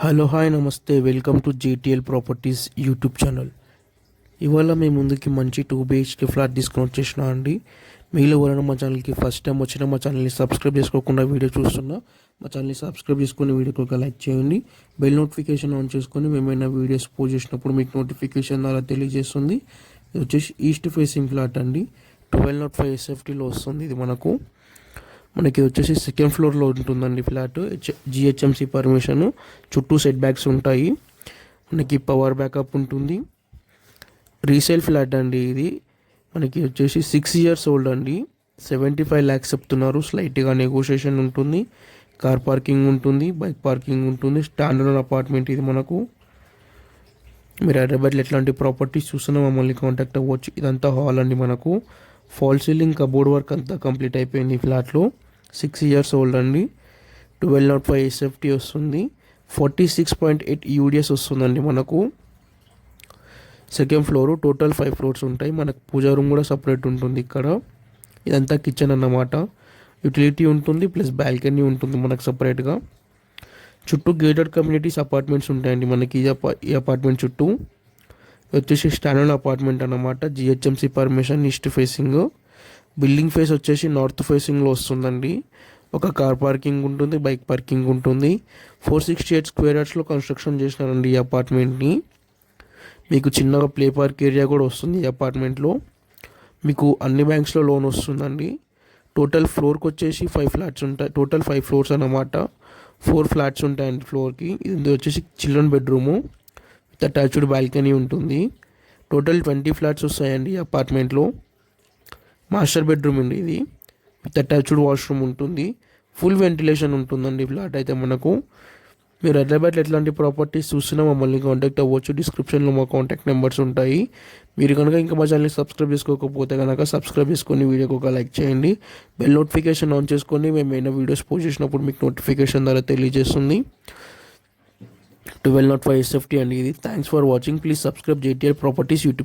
Hello hi నమస్తే welcome to JTL properties YouTube channel. ఇవాళ మీ ముందుకి మంచి 2 BHK ఫ్లాట్ తీసుకొని వచ్చేసిన అండి. మీలో ఎవరైనా మా ఛానల్కి ఫస్ట్ టైం వచ్చిన మా ఛానల్ని సబ్స్క్రైబ్ చేసుకోకుండా వీడియో చూస్తున్నా మా ఛానల్ని సబ్స్క్రైబ్ చేసుకుని వీడియోకి ఒక లైక్ చేయండి. బెల్ నోటిఫికేషన్ ఆన్ చేసుకొని మేమైనా వీడియోస్ పోస్ట్ చేసినప్పుడు మీకు నోటిఫికేషన్ అలా తెలియజేస్తుంది. ఇది వచ్చేసి ఈస్ట్ ఫేసింగ్ ఫ్లాట్ అండి. 1205 SFTలో వస్తుంది. ఇది మనకి వచ్చేసి సెకండ్ ఫ్లోర్లో ఉంటుందండి ఫ్లాట్. జిహెచ్ఎంసి పర్మిషన్, చుట్టూ సెట్ బ్యాక్స్ ఉంటాయి. మనకి పవర్ బ్యాకప్ ఉంటుంది. రీసేల్ ఫ్లాట్ అండి. ఇది మనకి వచ్చేసి 6 years ఓల్డ్ అండి. 75 lakhs చెప్తున్నారు. స్లైట్గా నెగోషియేషన్ ఉంటుంది. కార్ పార్కింగ్ ఉంటుంది, బైక్ పార్కింగ్ ఉంటుంది. స్టాండర్డ్ అపార్ట్మెంట్ ఇది. మీరు హైదరాబాద్లో ఎట్లాంటి ప్రాపర్టీస్ చూస్తున్నా మమ్మల్ని కాంటాక్ట్ అవ్వచ్చు. ఇదంతా హాల్ అండి. ఫాల్ సీలింగ్, కబోర్డ్ వర్క్ అంతా కంప్లీట్ అయిపోయింది ఈ ఫ్లాట్లో. 6 years ఓల్డ్ అండి. 1205 SFT వస్తుంది. 46.8 UDS వస్తుందండి. సెకండ్ ఫ్లోర్, టోటల్ 5 floors ఉంటాయి. పూజా రూమ్ కూడా సపరేట్ ఉంటుంది ఇక్కడ. ఇదంతా కిచెన్ అన్నమాట. యూటిలిటీ ఉంటుంది, ప్లస్ బాల్కనీ ఉంటుంది సపరేట్గా. చుట్టూ గేటెడ్ కమ్యూనిటీస్ అపార్ట్మెంట్స్ ఉంటాయండి ఈ అపార్ట్మెంట్ చుట్టూ. వచ్చేసి స్టాండర్డ్ అపార్ట్మెంట్ అన్నమాట. GHMC permission, east facing. Building face వచ్చేసి నార్త్ ఫేసింగ్లో వస్తుందండి. ఒక కార్ పార్కింగ్ ఉంటుంది, బైక్ పార్కింగ్ ఉంటుంది. 468 square yardsలో కన్స్ట్రక్షన్ చేసినారండి ఈ అపార్ట్మెంట్ని. మీకు చిన్నగా ప్లే పార్క్ ఏరియా కూడా వస్తుంది ఈ అపార్ట్మెంట్లో. మీకు అన్ని బ్యాంక్స్లో లోన్ వస్తుందండి. టోటల్ ఫ్లోర్కి వచ్చేసి 5 flats ఉంటాయి. టోటల్ 5 floors అన్నమాట. 4 flats ఉంటాయండి ఫ్లోర్కి. ఇది వచ్చేసి children bedroom with attached balcony ఉంటుంది. టోటల్ 20 flats వస్తాయండి ఈ అపార్ట్మెంట్లో. మాస్టర్ బెడ్రూమ్ అండి ఇది. విత్ అటాచ్డ్ వాష్రూమ్ ఉంటుంది. ఫుల్ వెంటిలేషన్ ఉంటుందండి ఫ్లాట్ అయితే. మీరు హైదరాబాద్లో ఎట్లాంటి ప్రాపర్టీస్ చూసినా మమ్మల్ని కాంటాక్ట్ అవ్వచ్చు. డిస్క్రిప్షన్లో మా కాంటాక్ట్ నెంబర్స్ ఉంటాయి. మీరు కనుక ఇంకా మా ఛానల్ని సబ్స్క్రైబ్ చేసుకోకపోతే కనుక సబ్స్క్రైబ్ చేసుకొని వీడియోకి ఒక లైక్ చేయండి. బెల్ నోటిఫికేషన్ ఆన్ చేసుకొని మేము ఏమైనా వీడియోస్ పోస్ట్ చేసినప్పుడు మీకు నోటిఫికేషన్ ద్వారా తెలియజేస్తుంది. 1205 SFT అండి ఇది. Thanks for watching. Please subscribe JTL properties YouTube.